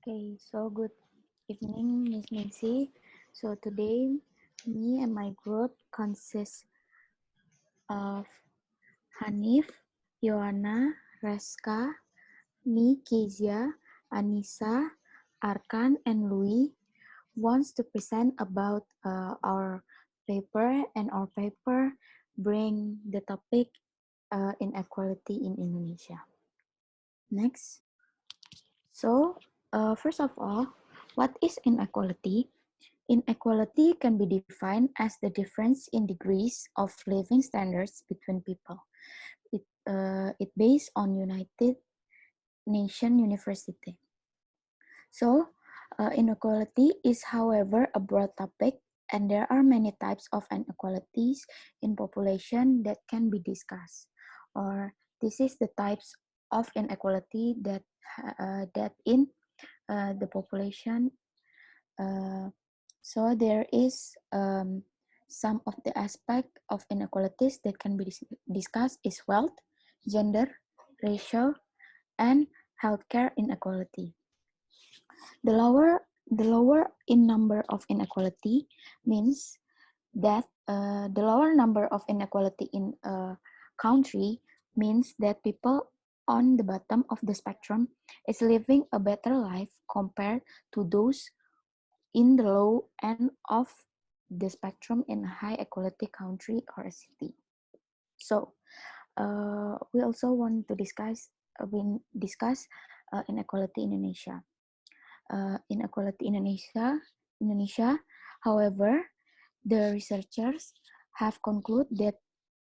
Okay, so good evening, Miss Nancy. So today, me and my group consists of Hanif, Yoana, Reska, me, Kezia, Annisa, Arkan, and Loui wants to present about our paper, and our paper bring the topic inequality in Indonesia. Next. So, first of all, what is inequality? Inequality can be defined as the difference in degrees of living standards between people. It based on United Nations University. So, inequality is, however, a broad topic, and there are many types of inequalities in population that can be discussed. Or this is the types of inequality that in the population. So there is some of the aspect of inequalities that can be discussed is wealth, gender, racial, and healthcare inequality. The lower in number of inequality means that the lower number of inequality in a country means that people on the bottom of the spectrum is living a better life compared to those in the low end of the spectrum in a high equality country or a city. So we also want to discuss inequality in Indonesia. Inequality in Indonesia, however, the researchers have concluded that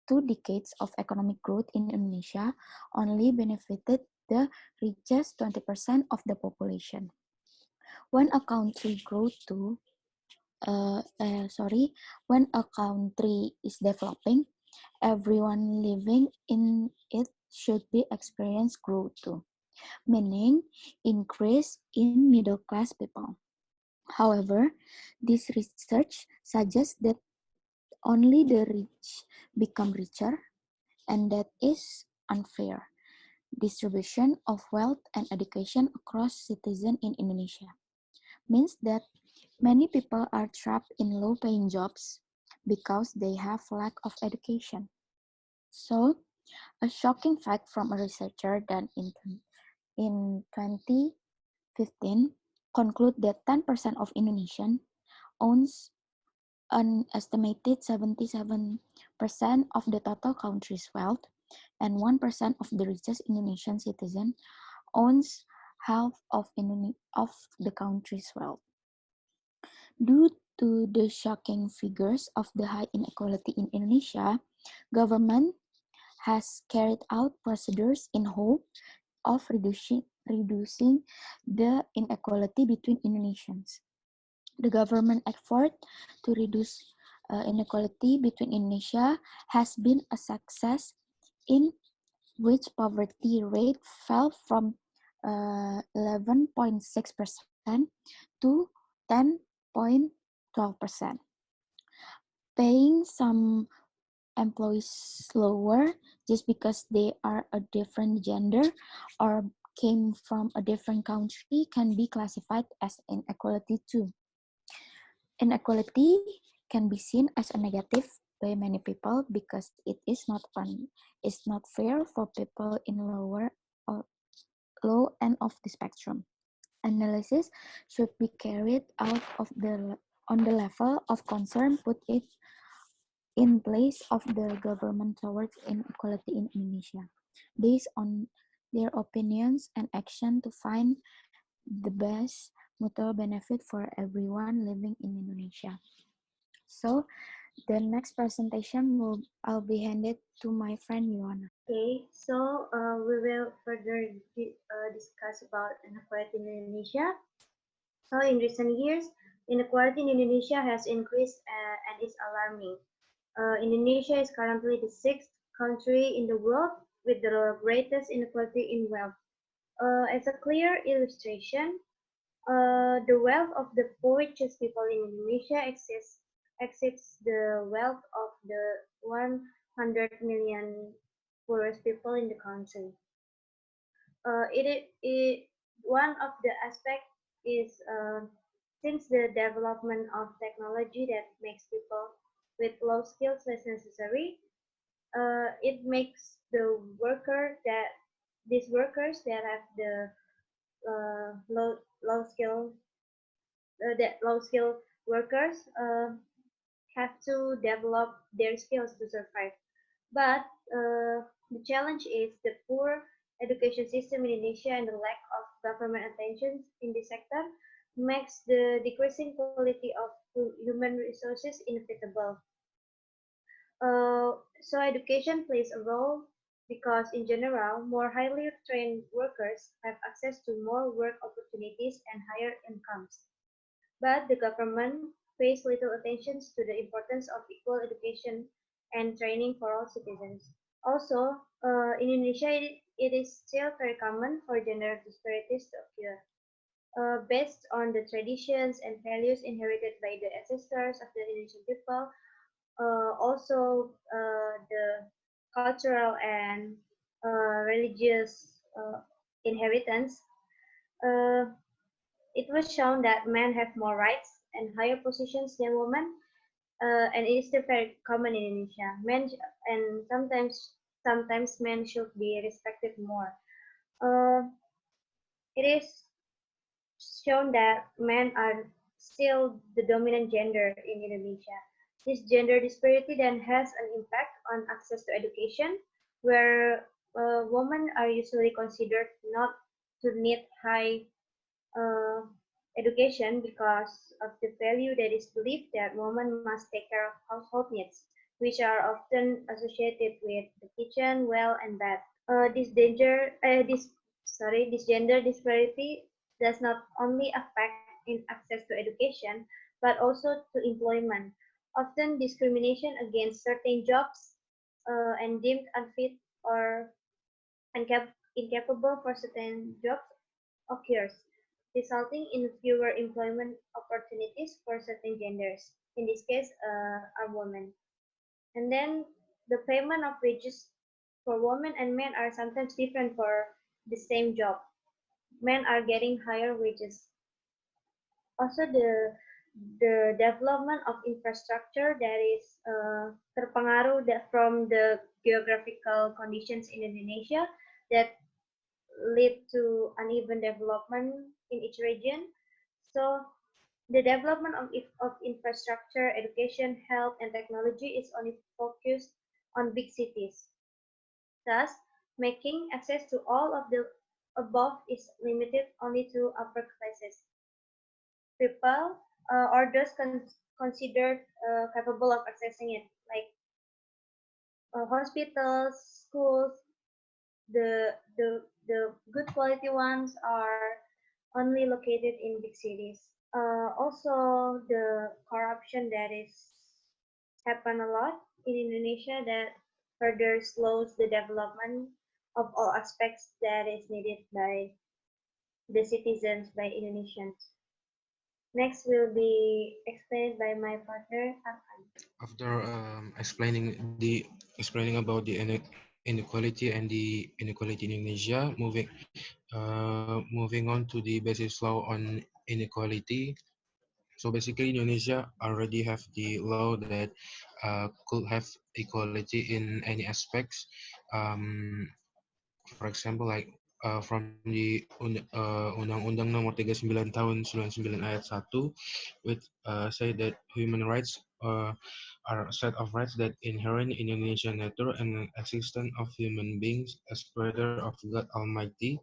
2 decades of economic growth in Indonesia only benefited the richest 20% of the population. When a country grows to when a country is developing, everyone living in it should be experience growth too, meaning increase in middle class people. However, this research suggests that only the rich become richer, and that is unfair distribution of wealth and education across citizens in Indonesia. Means that many people are trapped in low-paying jobs because they have lack of education. So, a shocking fact from a researcher done in 2015 conclude that 10% of Indonesian owns an estimated 77% of the total country's wealth, and 1% of the richest Indonesian citizen owns half of the country's wealth. Due to the shocking figures of the high inequality in Indonesia, government has carried out procedures in hope of reducing the inequality between Indonesians. The government effort to reduce inequality between Indonesia has been a success, in which poverty rate fell from 11.6% to 10.12%. Paying some employees lower just because they are a different gender or came from a different country can be classified as inequality too. Inequality can be seen as a negative by many people because it is not fair for people in lower or low end of the spectrum. Analysis should be carried out on the level of concern put it in place of the government towards inequality in Indonesia, based on their opinions and action to find the best mutual benefit for everyone living in Indonesia. So the next presentation I'll be handed to my friend Yoana. Okay, so we will further discuss about inequality in Indonesia. So in recent years, inequality in Indonesia has increased and is alarming. Indonesia is currently the sixth country in the world with the greatest inequality in wealth. As a clear illustration, the wealth of the four richest people in Indonesia exceeds the wealth of the 100 million poorest people in the country. It one of the aspects is since the development of technology that makes people with low skills less necessary, it makes the worker that these workers that have the low skill that low skill workers have to develop their skills to survive. But the challenge is the poor education system in Indonesia and the lack of government attention in this sector makes the decreasing quality of human resources inevitable. So education plays a role because in general, more highly trained workers have access to more work opportunities and higher incomes. But the government pays little attention to the importance of equal education and training for all citizens. Also, in Indonesia, it is still very common for gender disparities to occur. Based on the traditions and values inherited by the ancestors of the Indonesian people, the cultural and religious inheritance, uh, it was shown that men have more rights and higher positions than women, and it is still very common in Indonesia. Men and sometimes men should be respected more. Uh, it is shown that men are still the dominant gender in Indonesia. This gender disparity then has an impact on access to education, where women are usually considered not to need high uh, education because of the value that is believed that women must take care of household needs, which are often associated with the kitchen, well, and bad. This gender disparity does not only affect in access to education, but also to employment. Often discrimination against certain jobs and deemed unfit or incapable for certain jobs occurs, resulting in fewer employment opportunities for certain genders. In this case, are women. And then the payment of wages for women and men are sometimes different for the same job. Men are getting higher wages. Also, the development of infrastructure that is terpengaruh from the geographical conditions in Indonesia that lead to uneven development in each region. So the development of infrastructure, education, health, and technology is only focused on big cities, thus making access to all of the above is limited only to upper classes. People or those considered capable of accessing it, like hospitals, schools, the good quality ones are only located in big cities. Also, the corruption that is happen a lot in Indonesia that further slows the development of all aspects that is needed by the citizens, by Indonesians. Next will be explained by my partner, Afan. After explaining about the inequality and the inequality in Indonesia, moving on to the basis law on inequality. So basically, Indonesia already have the law that could have equality in any aspects. Um, for example, like from the Undang-Undang Nomor 39 Tahun 99 Ayat 1, which say that human rights are a set of rights that inherent in Indonesian nature and existence of human beings as creator of God Almighty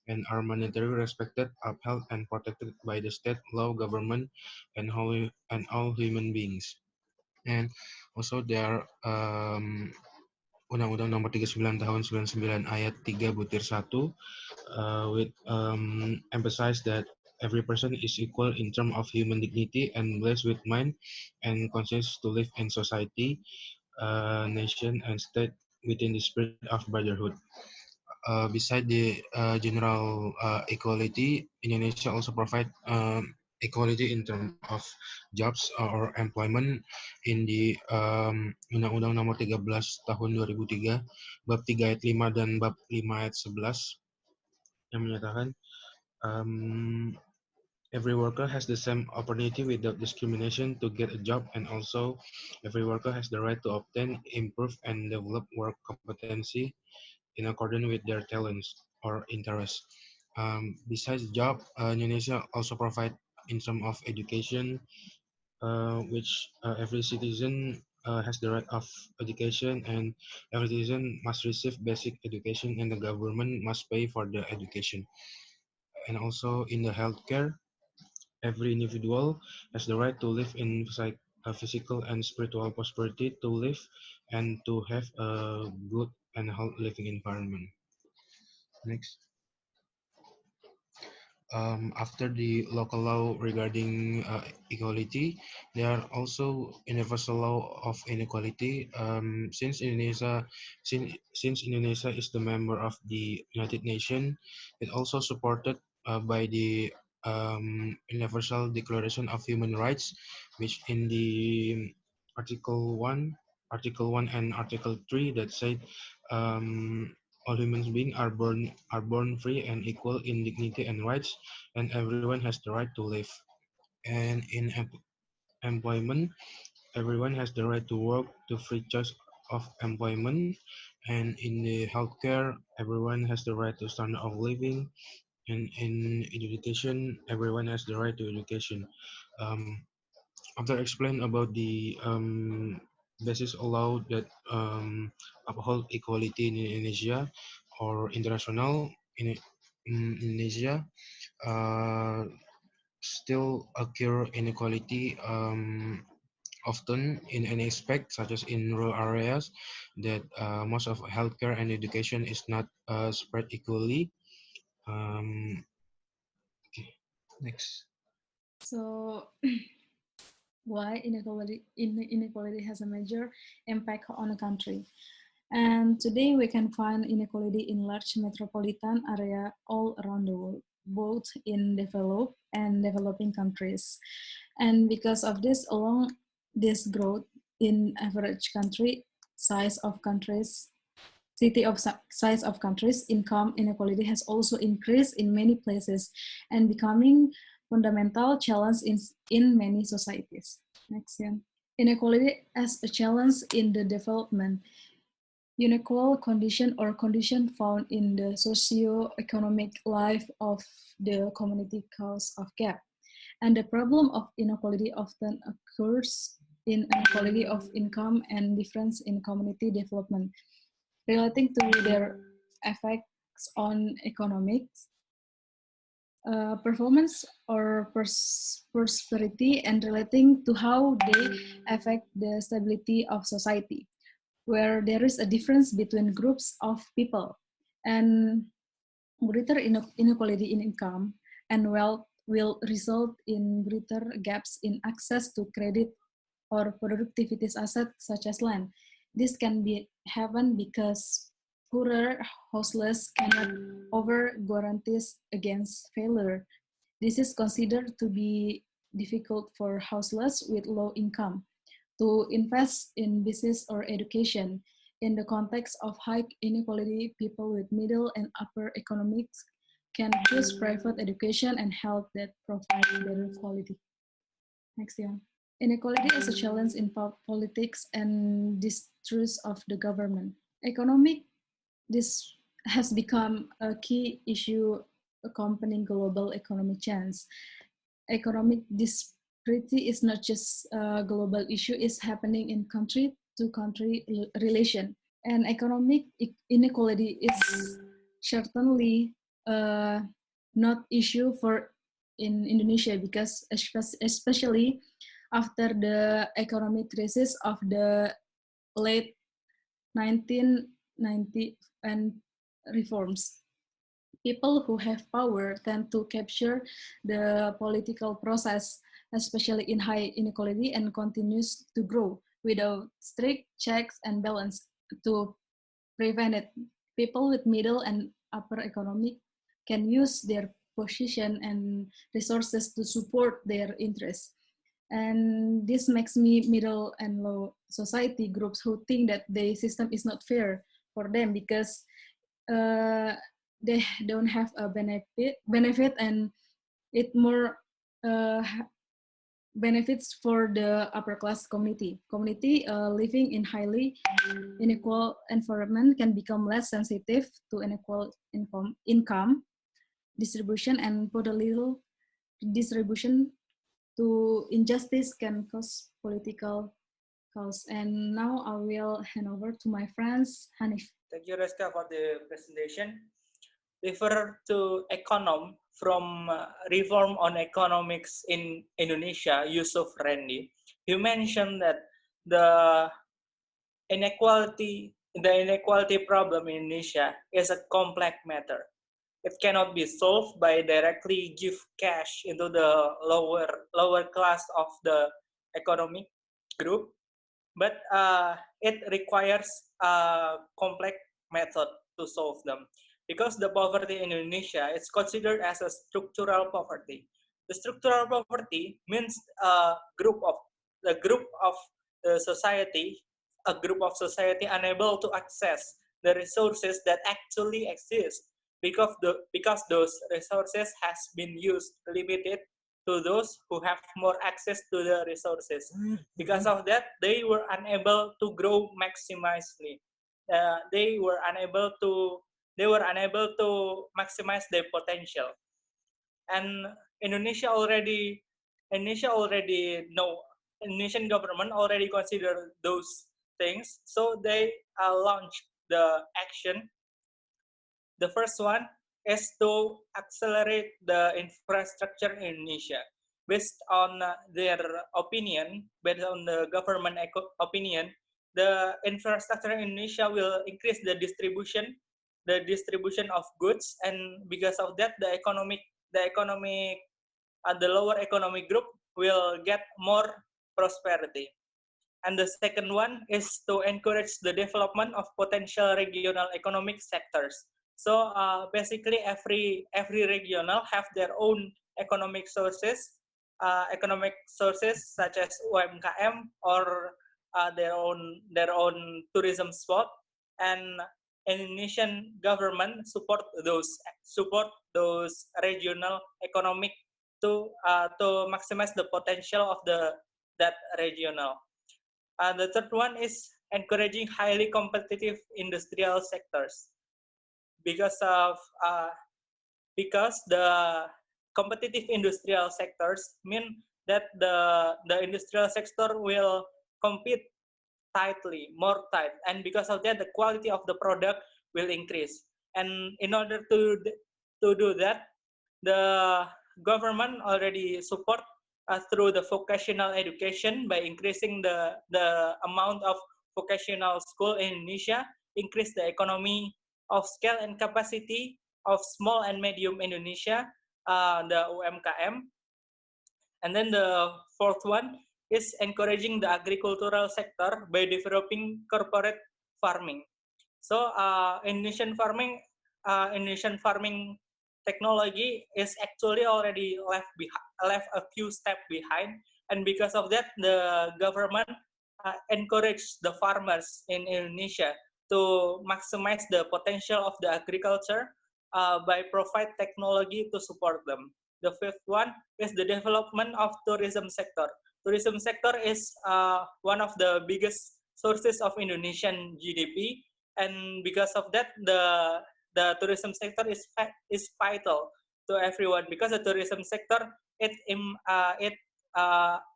and are monetarily respected, upheld, and protected by the state, law, government, and all human beings. And also there are Undang-Undang Nomor 39 Tahun 99 Ayat 3 Butir 1 with emphasize that every person is equal in terms of human dignity and blessed with mind and conscience to live in society, nation, and state within the spirit of brotherhood. Beside the general equality, Indonesia also provide equality in terms of jobs or employment in the Undang-Undang Nomor 13 Tahun 2003, Bab 3 Ayat 5 dan Bab 5 Ayat 11 yang menyatakan um, Every worker has the same opportunity without discrimination to get a job, and also every worker has the right to obtain, improve, and develop work competency in accordance with their talents or interests. Besides job, Indonesia also provide in terms of education, which every citizen has the right of education, and every citizen must receive basic education, and the government must pay for the education. And also in the healthcare, every individual has the right to live in physical and spiritual prosperity, to live and to have a good and healthy living environment. Next. After the local law regarding equality, there are also universal law of inequality. Since Indonesia is the member of the United Nations, it also supported by the Universal Declaration of Human Rights, which in the Article 1, Article 1 and Article 3 that said um, all human beings are born free and equal in dignity and rights, and everyone has the right to live. And in employment, everyone has the right to work, to free choice of employment. And in the healthcare, everyone has the right to standard of living. And in education, everyone has the right to education. Um, After explain about the basis law that uphold equality in Indonesia or international in Indonesia, uh, still occur inequality often in any aspect, such as in rural areas, that most of healthcare and education is not spread equally. Um, okay, next. So why inequality has a major impact on a country. And today we can find inequality in large metropolitan area all around the world, both in developed and developing countries. And because of this, along this growth in average country size of countries, size of countries, income inequality has also increased in many places and becoming fundamental challenge in many societies. Next, yeah. Inequality as a challenge in the development. Unequal condition or condition found in the socio-economic life of the community cause of gap. And the problem of inequality often occurs in inequality of income and difference in community development relating to their effects on economics, performance or prosperity, and relating to how they affect the stability of society, where there is a difference between groups of people. And greater inequality in income and wealth will result in greater gaps in access to credit or productivity assets such as land. This can be happen because poorer houseless cannot over guarantees against failure. This is considered to be difficult for houseless with low income to invest in business or education. In the context of high inequality, people with middle and upper economics can choose private education and health that provide better quality. Next, yeah. Inequality is a challenge in politics and distrust of the government. Economic, this has become a key issue accompanying global economic change. Economic disparity is not just a global issue, it's happening in country to country relation. And economic inequality is certainly not issue for in Indonesia because especially after the economic crisis of the late 1990 and reforms. People who have power tend to capture the political process, especially in high inequality, and continues to grow without strict checks and balance to prevent it. People with middle and upper economic can use their position and resources to support their interests. And this makes me middle and low society groups who think that the system is not fair for them because uh, they don't have a benefit and it more uh, benefits for the upper class community. Community living in highly unequal environment can become less sensitive to unequal income distribution, and political distribution to injustice can cause political cause. And now I will hand over to my friends Hanif. Thank you, Reska, for the presentation. Refer to econom from Reform on Economics in Indonesia, Yusuf Randy. You mentioned that the inequality problem in Indonesia is a complex matter. It cannot be solved by directly give cash into the lower class of the economic group, but it requires a complex method to solve them, because the poverty in Indonesia is considered as a structural poverty. The structural poverty means a group of the society, a group of society unable to access the resources that actually exist, because those resources has been used limited to those who have more access to the resources. Because of that, they were unable to grow maximally. They were unable to maximize their potential. And Indonesia already know, Indonesian government already consider those things, so they launched the action. The first one is to accelerate the infrastructure in Indonesia. Based on their opinion, based on the government opinion, the infrastructure in Indonesia will increase the distribution of goods, and because of that, the lower economic group will get more prosperity. And the second one is to encourage the development of potential regional economic sectors. So basically, every regional have their own economic sources such as UMKM or their own tourism spot, and Indonesian government support those regional economic to maximize the potential of that regional. The third one is encouraging highly competitive industrial sectors, because the competitive industrial sectors mean that the industrial sector will compete more tight, and because of that, the quality of the product will increase. And in order to do that, the government already support through the vocational education by increasing the amount of vocational school in Indonesia, increase the economy of scale and capacity of small and medium Indonesia, the UMKM. And then the fourth one is encouraging the agricultural sector by developing corporate farming. So Indonesian farming technology is actually already left a few steps behind, and because of that, the government encouraged the farmers in Indonesia to maximize the potential of the agriculture by provide technology to support them. The fifth one is the development of tourism sector. Tourism sector is one of the biggest sources of Indonesian GDP, and because of that, the tourism sector is vital to everyone, because the tourism sector it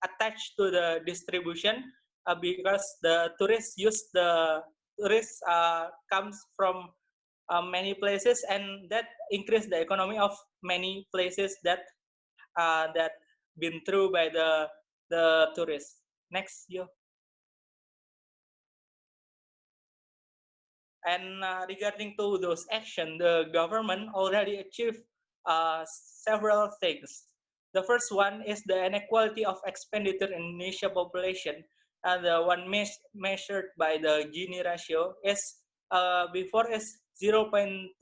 attached to the distribution, because the tourists comes from many places, and that increase the economy of many places that been through by the tourists. Next, yo. And regarding to those actions, the government already achieved several things. The first one is the inequality of expenditure in Indonesia population. The one measured by the Gini ratio is before is 0.382.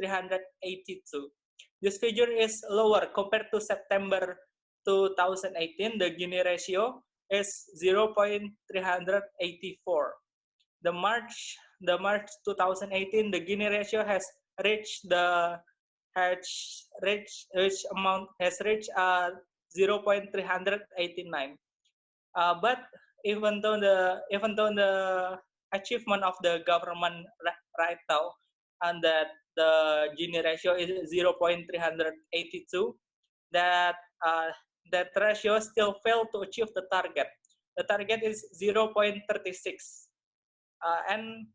This figure is lower compared to September 2018. The Gini ratio is 0.384. The March 2018, the Gini ratio has reached 0.389. But even though the achievement of the government right now, and that the Gini ratio is 0.382, that that ratio still failed to achieve the target. The target is 0.36, and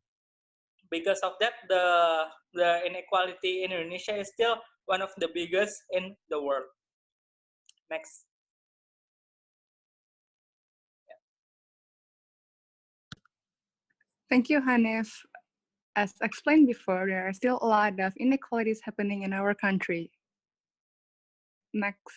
because of that, the inequality in Indonesia is still one of the biggest in the world. Next. Thank you, Hanif. As explained before, there are still a lot of inequalities happening in our country. Next.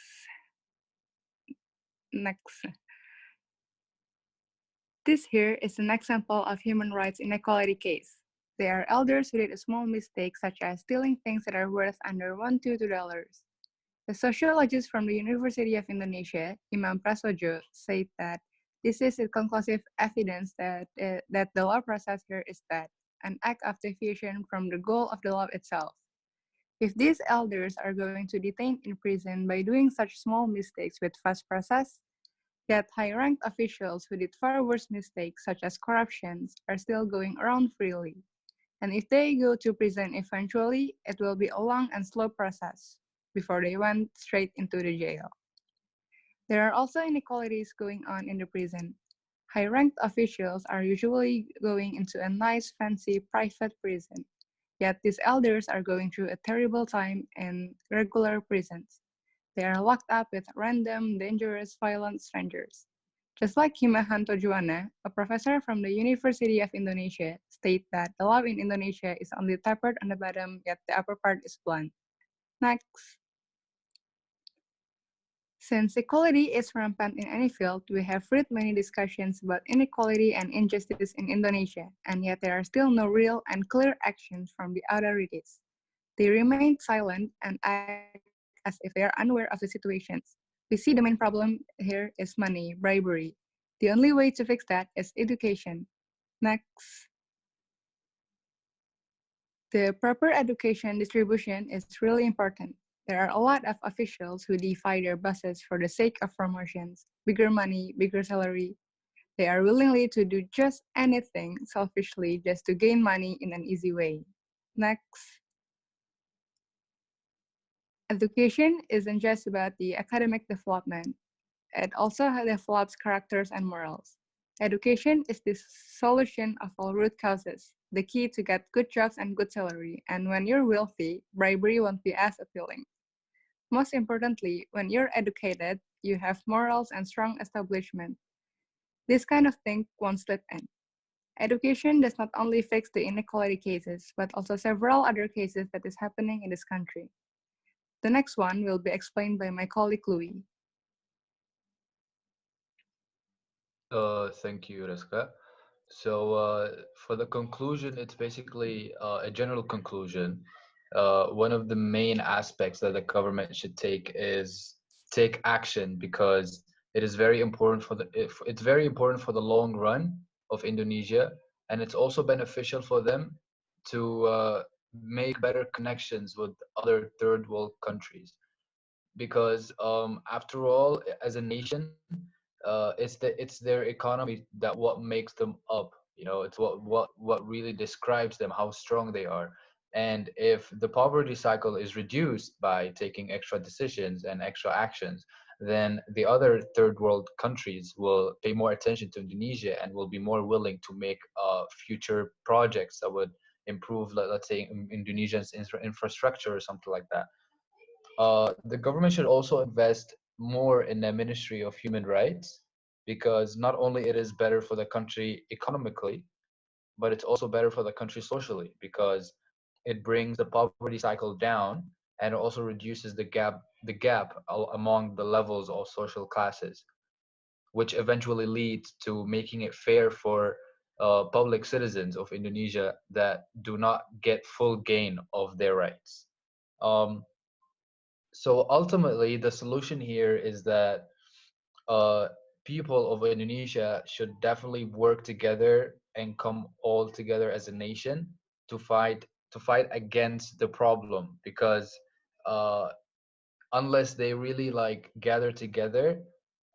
This here is an example of human rights inequality case. There are elders who did a small mistake, such as stealing things that are worth under $1 to $2. The sociologist from the University of Indonesia, Imam Prasojo, said that this is a conclusive evidence that the law process here is bad, an act of deviation from the goal of the law itself. If these elders are going to detain in prison by doing such small mistakes with fast process, yet high-ranked officials who did far worse mistakes, such as corruptions, are still going around freely. And if they go to prison eventually, it will be a long and slow process before they went straight into the jail. There are also inequalities going on in the prison. High-ranked officials are usually going into a nice, fancy, private prison, yet these elders are going through a terrible time in regular prisons. They are locked up with random, dangerous, violent strangers. Just like Himahanto Juwana, a professor from the University of Indonesia, states that the law in Indonesia is only tapered on the bottom, yet the upper part is blunt. Next. Since equality is rampant in any field, we have read many discussions about inequality and injustice in Indonesia, and yet there are still no real and clear actions from the authorities. They remain silent and act as if they are unaware of the situations. We see the main problem here is money, bribery. The only way to fix that is education. Next. The proper education distribution is really important. There are a lot of officials who defy their bosses for the sake of promotions, bigger money, bigger salary. They are willingly to do just anything selfishly just to gain money in an easy way. Next. Education isn't just about the academic development. It also develops characters and morals. Education is the solution of all root causes, the key to get good jobs and good salary. And when you're wealthy, bribery won't be as appealing. Most importantly, when you're educated, you have morals and strong establishment. This kind of thing won't slip in. Education does not only fix the inequality cases, but also several other cases that is happening in this country. The next one will be explained by my colleague Loui. Thank you, Reska. So for the conclusion, it's basically a general conclusion. One of the main aspects that the government should take is take action, because it is very important for it's very important for the long run of Indonesia, and it's also beneficial for them to make better connections with other third world countries, because after all, as a nation, it's their economy that what makes them up. You know, it's what really describes them, how strong they are. And if the poverty cycle is reduced by taking extra decisions and extra actions, then the other third world countries will pay more attention to Indonesia and will be more willing to make future projects that would improve, let's say, Indonesia's infrastructure or something like that. The government should also invest more in the Ministry of Human Rights, because not only it is better for the country economically, but it's also better for the country socially, because it brings the poverty cycle down, and it also reduces the gap among the levels of social classes, which eventually leads to making it fair for public citizens of Indonesia that do not get full gain of their rights. Um, so ultimately, the solution here is that uh, people of Indonesia should definitely work together and come all together as a nation to fight against the problem, because uh, unless they really like gather together,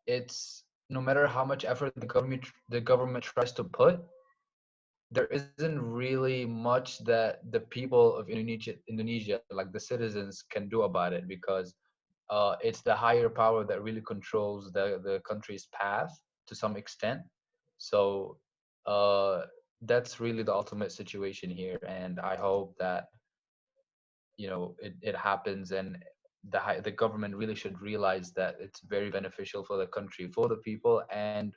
it's no matter how much effort the government tries to put, there isn't really much that the people of Indonesia, like the citizens, can do about it, because it's the higher power that really controls the country's path to some extent. So uh, that's really the ultimate situation here, and I hope that it happens, and the government really should realize that it's very beneficial for the country, for the people, and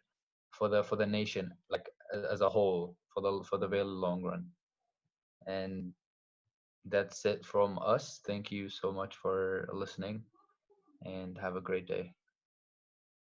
for the nation, like as a whole, for the very long run. And that's it from us. Thank you so much for listening, and have a great day.